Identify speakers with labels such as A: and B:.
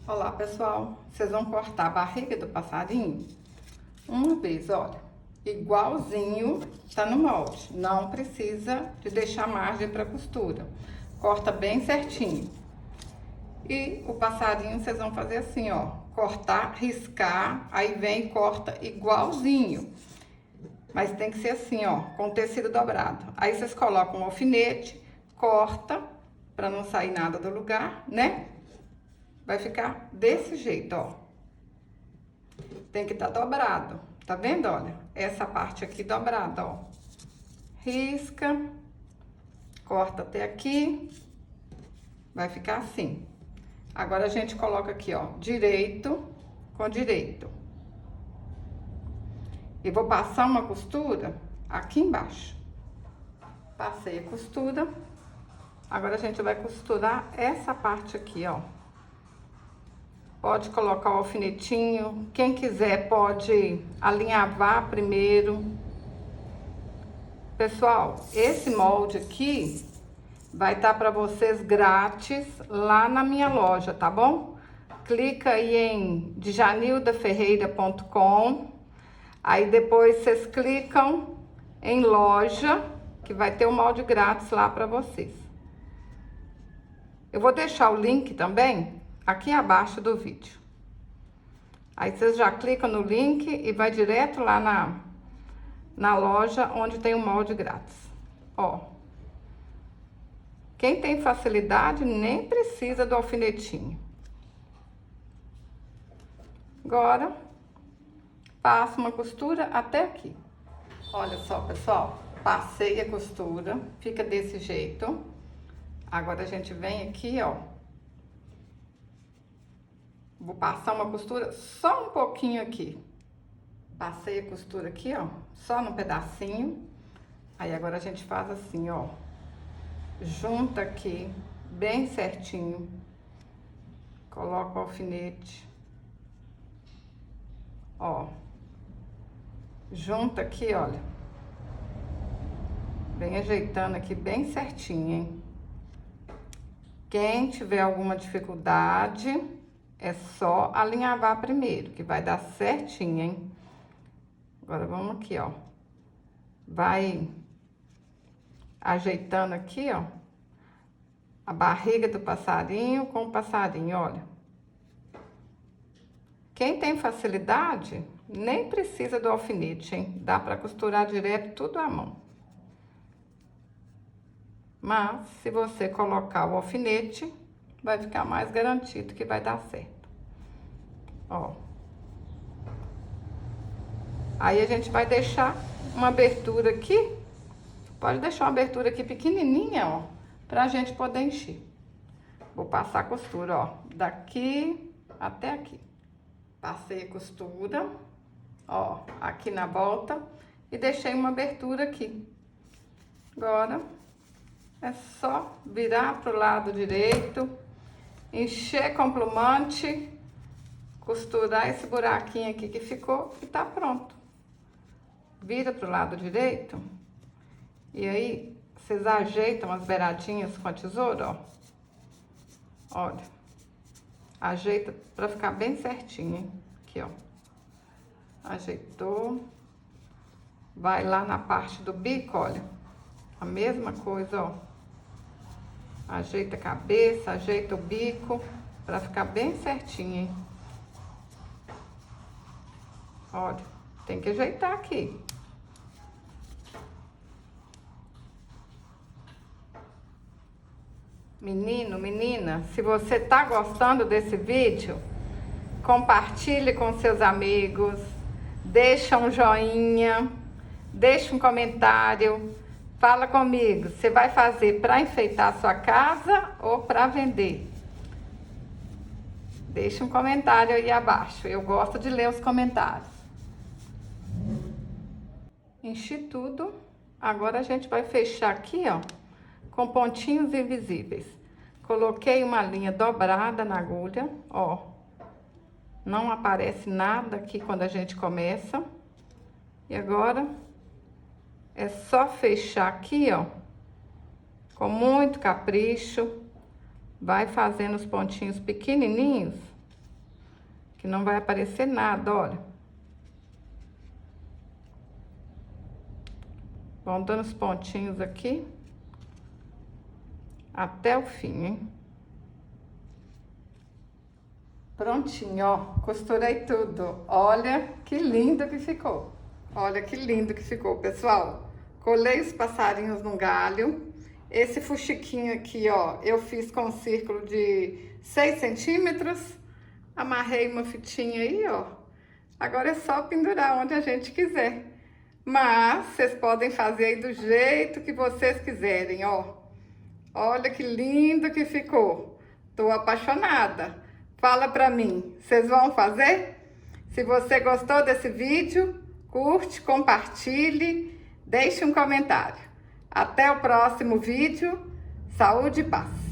A: Olá, pessoal. Vocês vão cortar a barriga do passarinho uma vez, olha, igualzinho tá no molde. Não precisa de deixar margem para costura. Corta bem certinho. E o passarinho vocês vão fazer assim, ó, cortar, riscar, aí vem e corta igualzinho. Mas tem que ser assim, ó, com tecido dobrado. Aí vocês colocam um alfinete, corta, para não sair nada do lugar, né? Vai ficar desse jeito, ó. Tem que estar dobrado, tá vendo? Olha, essa parte aqui dobrada, ó. Risca, corta até aqui, vai ficar assim. Agora a gente coloca aqui, ó, direito com direito. E vou passar uma costura aqui embaixo. Passei a costura. Agora a gente vai costurar essa parte aqui, ó. Pode colocar o alfinetinho, quem quiser pode alinhavar primeiro. Pessoal, esse molde aqui vai estar para vocês grátis lá na minha loja, tá bom? Clica aí em djanildaferreira.com, aí depois vocês clicam em loja, que vai ter o molde grátis lá para vocês. Eu vou deixar o link também aqui abaixo do vídeo. Aí vocês já clicam no link e vai direto lá na loja onde tem o molde grátis. Ó. Quem tem facilidade nem precisa do alfinetinho. Agora, passo uma costura até aqui. Olha só, pessoal, passei a costura, fica desse jeito. Agora a gente vem aqui, ó. Vou passar uma costura só um pouquinho aqui. Passei a costura aqui, ó, só no pedacinho. Aí agora a gente faz assim, ó. Junta aqui, bem certinho. Coloca o alfinete. Ó. Junta aqui, olha. Vem ajeitando aqui bem certinho, hein? Quem tiver alguma dificuldade, é só alinhavar primeiro, que vai dar certinho, hein? Agora, vamos aqui, ó. Vai ajeitando aqui, ó. A barriga do passarinho com o passarinho, olha. Quem tem facilidade, nem precisa do alfinete, hein? Dá pra costurar direto tudo à mão. Mas, se você colocar o alfinete, vai ficar mais garantido que vai dar certo. Ó. Aí a gente vai deixar uma abertura aqui. Pode deixar uma abertura aqui pequenininha, ó, pra gente poder encher. Vou passar a costura, ó, daqui até aqui. Passei a costura, ó, aqui na volta e deixei uma abertura aqui. Agora é só virar pro lado direito, encher com plumante, costurar esse buraquinho aqui que ficou e tá pronto. Vira pro lado direito e aí vocês ajeitam as beiradinhas com a tesoura, ó. Olha, ajeita pra ficar bem certinho, hein? Aqui, ó. Ajeitou. Vai lá na parte do bico, olha. A mesma coisa, ó. Ajeita a cabeça, ajeita o bico, pra ficar bem certinho, hein? Olha, tem que ajeitar aqui. Menino, menina, se você tá gostando desse vídeo, compartilhe com seus amigos, deixa um joinha, deixa um comentário. Fala comigo, você vai fazer para enfeitar a sua casa ou para vender? Deixa um comentário aí abaixo, eu gosto de ler os comentários. Enchi tudo, agora a gente vai fechar aqui, ó, com pontinhos invisíveis. Coloquei uma linha dobrada na agulha, ó. Não aparece nada aqui quando a gente começa. E agora é só fechar aqui, ó, com muito capricho. Vai fazendo os pontinhos pequenininhos que não vai aparecer nada, olha. Vão dando os pontinhos aqui. Até o fim, hein? Prontinho, ó. Costurei tudo. Olha que lindo que ficou. Olha que lindo que ficou, pessoal. Colei os passarinhos no galho. Esse fuxiquinho aqui, ó, eu fiz com um círculo de 6 centímetros. Amarrei uma fitinha aí, ó. Agora é só pendurar onde a gente quiser. Mas vocês podem fazer aí do jeito que vocês quiserem, ó. Olha que lindo que ficou. Tô apaixonada. Fala pra mim, vocês vão fazer? Se você gostou desse vídeo, curte, compartilhe, deixe um comentário. Até o próximo vídeo. Saúde e paz.